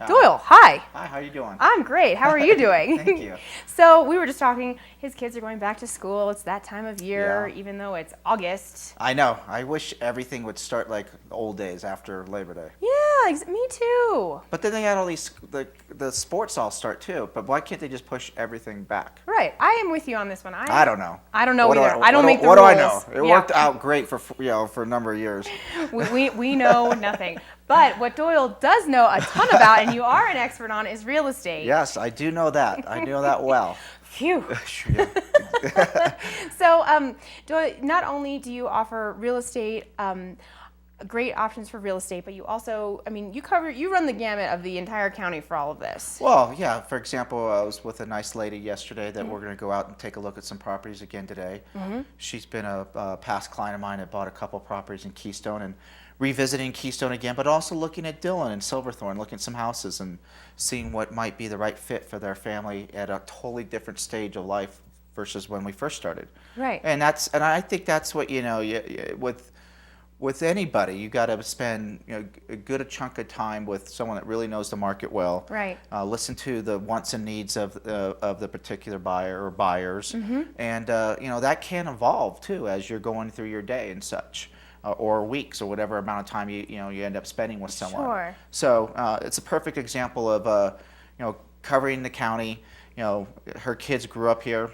Doyle, hi. Hi, how are you doing? I'm great. How are you doing? Thank you. So we were just talking, his kids are going back to school. It's that time of year, Yeah. even though it's August. I know. I wish everything would start like the old days after Labor Day. Yeah, me too. But then they had all these, the sports all start too. But why can't they just push everything back? Right. I am with you on this one. I don't know. I don't know What do either. I don't make the what rules. do I know? It worked out great for for a number of years. We know nothing. But what Doyle does know a ton about, and you are an expert on, is real estate. Yes, I do know that. I know that well. Phew. Yeah. So, Doyle, not only do you offer real estate, great options for real estate, but you also, you run the gamut of the entire county for all of this. Well, yeah. For example, I was with a nice lady yesterday that we're going to go out and take a look at some properties again today. She's been a past client of mine that bought a couple properties in Keystone and revisiting Keystone again, but also looking at Dillon and Silverthorne, looking at some houses and seeing what might be the right fit for their family at a totally different stage of life versus when we first started. Right. And I think that's what with anybody, you got to spend a good chunk of time with someone that really knows the market well. Right. Listen to the wants and needs of the particular buyer or buyers, and that can evolve too as you're going through your day and such, or weeks or whatever amount of time you end up spending with someone. Sure. So it's a perfect example of covering the county. Her kids grew up here.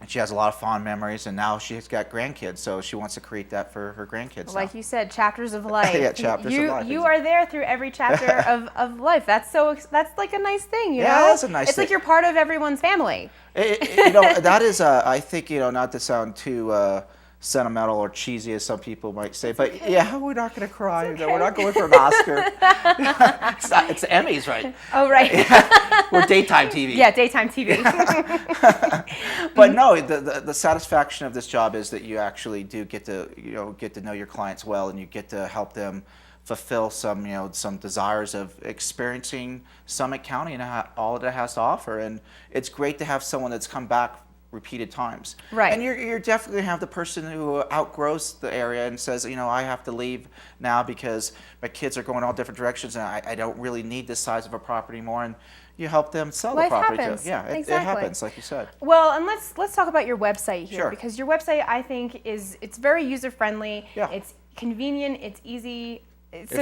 And she has a lot of fond memories, and now she's got grandkids, so she wants to create that for her grandkids. Like now. you said, chapters of life. Yeah, chapters of life. You are there through every chapter of life. That's like a nice thing, you know? Yeah, it's a nice thing. It's like you're part of everyone's family. That is, I think, not to sound too sentimental or cheesy as some people might say, but yeah, we're not going to cry. Okay. We're not going for an Oscar. It's the Emmys, right? Oh, right. We're daytime TV. Yeah, daytime TV. But no, the satisfaction of this job is that you actually do get to know your clients well, and you get to help them fulfill some desires of experiencing Summit County and all that it has to offer. And it's great to have someone that's come back repeated times. Right. And you're definitely going to have the person who outgrows the area and says, I have to leave now because my kids are going all different directions and I don't really need this size of a property anymore. And you help them sell Life the property happens. too. Yeah, it Exactly. happens, like you said. Well, and let's talk about your website here, Sure. because your website, I think, it's very user friendly. Yeah. It's convenient. It's easy.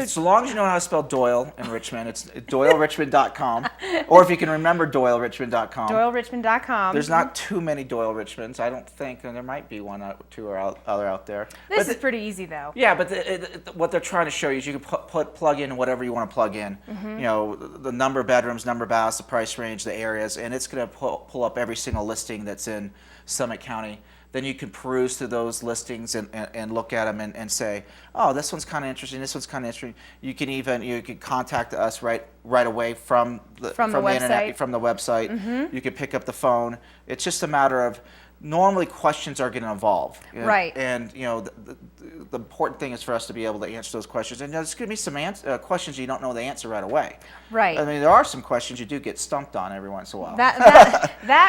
So long as you know how to spell Doyle in Richmond, it's DoyleRichmond.com. Or if you can remember DoyleRichmond.com. DoyleRichmond.com. There's not too many Doyle Richmonds, I don't think, and there might be one or two or other out there. This is pretty easy, though. Yeah, but what they're trying to show you is you can plug in whatever you want to plug in. The number of bedrooms, number of baths, the price range, the areas, and it's going to pull up every single listing that's in Summit County. Then you can peruse through those listings and look at them and say, oh, this one's kind of interesting. This one's kind of interesting. You can contact us right away from the internet, from the website. You can pick up the phone. It's just a matter of normally questions are going to evolve. Right. And the important thing is for us to be able to answer those questions. And there's going to be some questions you don't know the answer right away. Right. I mean, there are some questions you do get stumped on every once in a while. That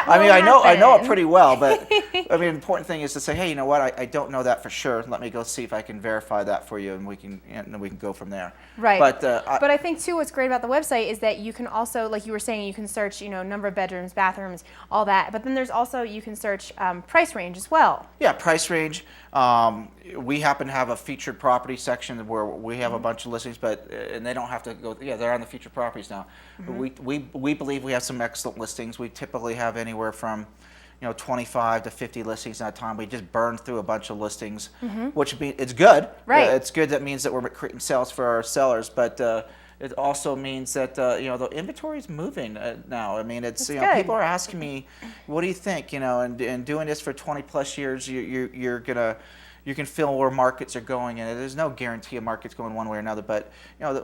will I know it happen. pretty well, but the important thing is to say, hey, you know what? I don't know that for sure. Let me go see if I can verify that for you, and we can go from there. Right. But I think too, what's great about the website is that you can also, like you were saying, you can search, number of bedrooms, bathrooms, all that. But then there's also, you can search price range as well. Yeah, price range. We happen to have a featured property section where we have a bunch of listings, and they don't have to go. Yeah, they're on the featured properties now. We believe we have some excellent listings. We typically have anywhere from 25 to 50 listings at a time. We just burn through a bunch of listings, which means it's good. Right. It's good. That means that we're creating sales for our sellers, but it also means that the inventory is moving now. I mean, it's people are asking me, what do you think? And doing this for 20 plus years, you can feel where markets are going, and there's no guarantee a market's going one way or another. But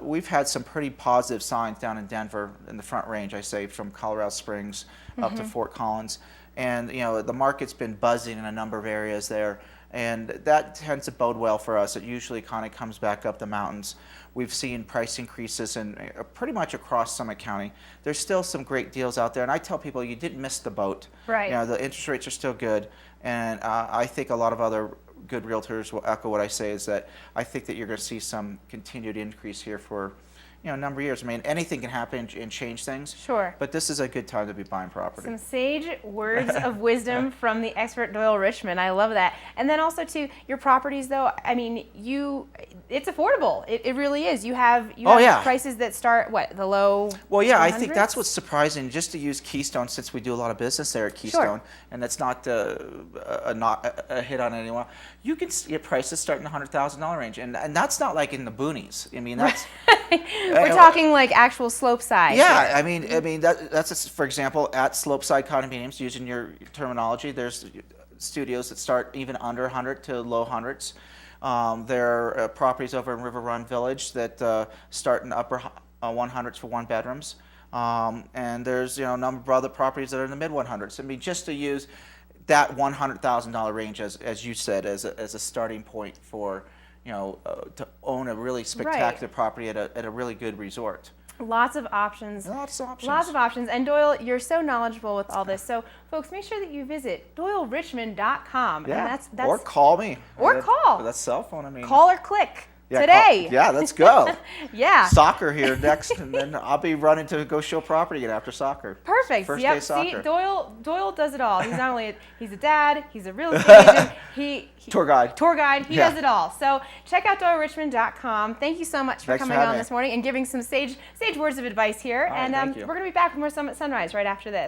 we've had some pretty positive signs down in Denver in the Front Range. I say from Colorado Springs up to Fort Collins, and the market's been buzzing in a number of areas there. And that tends to bode well for us. It usually kind of comes back up the mountains. We've seen price increases pretty much across Summit County. There's still some great deals out there, and I tell people you didn't miss the boat. Right. The interest rates are still good, and I think a lot of other good realtors will echo what I say, is that I think that you're going to see some continued increase here for number of years. I mean, anything can happen and change things. Sure. But this is a good time to be buying property. Some sage words of wisdom from the expert Doyle Richmond. I love that. And then also too, your properties though, I mean, it's affordable. It really is. You have prices that start the low. Well, yeah, 200s? I think that's what's surprising. Just to use Keystone, since we do a lot of business there at Keystone, and it's not a hit on anyone. You can get prices starting in the $100,000 range, and that's not like in the boonies. I mean, that's we're talking like actual slope side. Yeah, I mean that's for example at slopeside condominiums, using your terminology. There's studios that start even under 100 to low hundreds. There are properties over in River Run Village that start in upper 100s for one bedrooms, and there's a number of other properties that are in the mid 100s. I mean, just to use that $100,000 range as you said as a starting point for to own a really spectacular property at a really good resort. Lots of options. Lots of options. Lots of options. And Doyle, you're so knowledgeable with all this. So, folks, make sure that you visit DoyleRichmond.com. Yeah. And that's or call me. Or call. That's cell phone. I mean. Call or click. Today. Yeah, let's go. Yeah. Soccer here next, and then I'll be running to go show property again after soccer. Perfect. First day soccer. See, Doyle does it all. He's not only he's a dad, he's a real estate agent, he tour guide. He does it all. So check out DoyleRichmond.com. Thank you so much for coming on this morning and giving some sage words of advice here. All right, and thank you. we're going to be back with more Summit Sunrise right after this.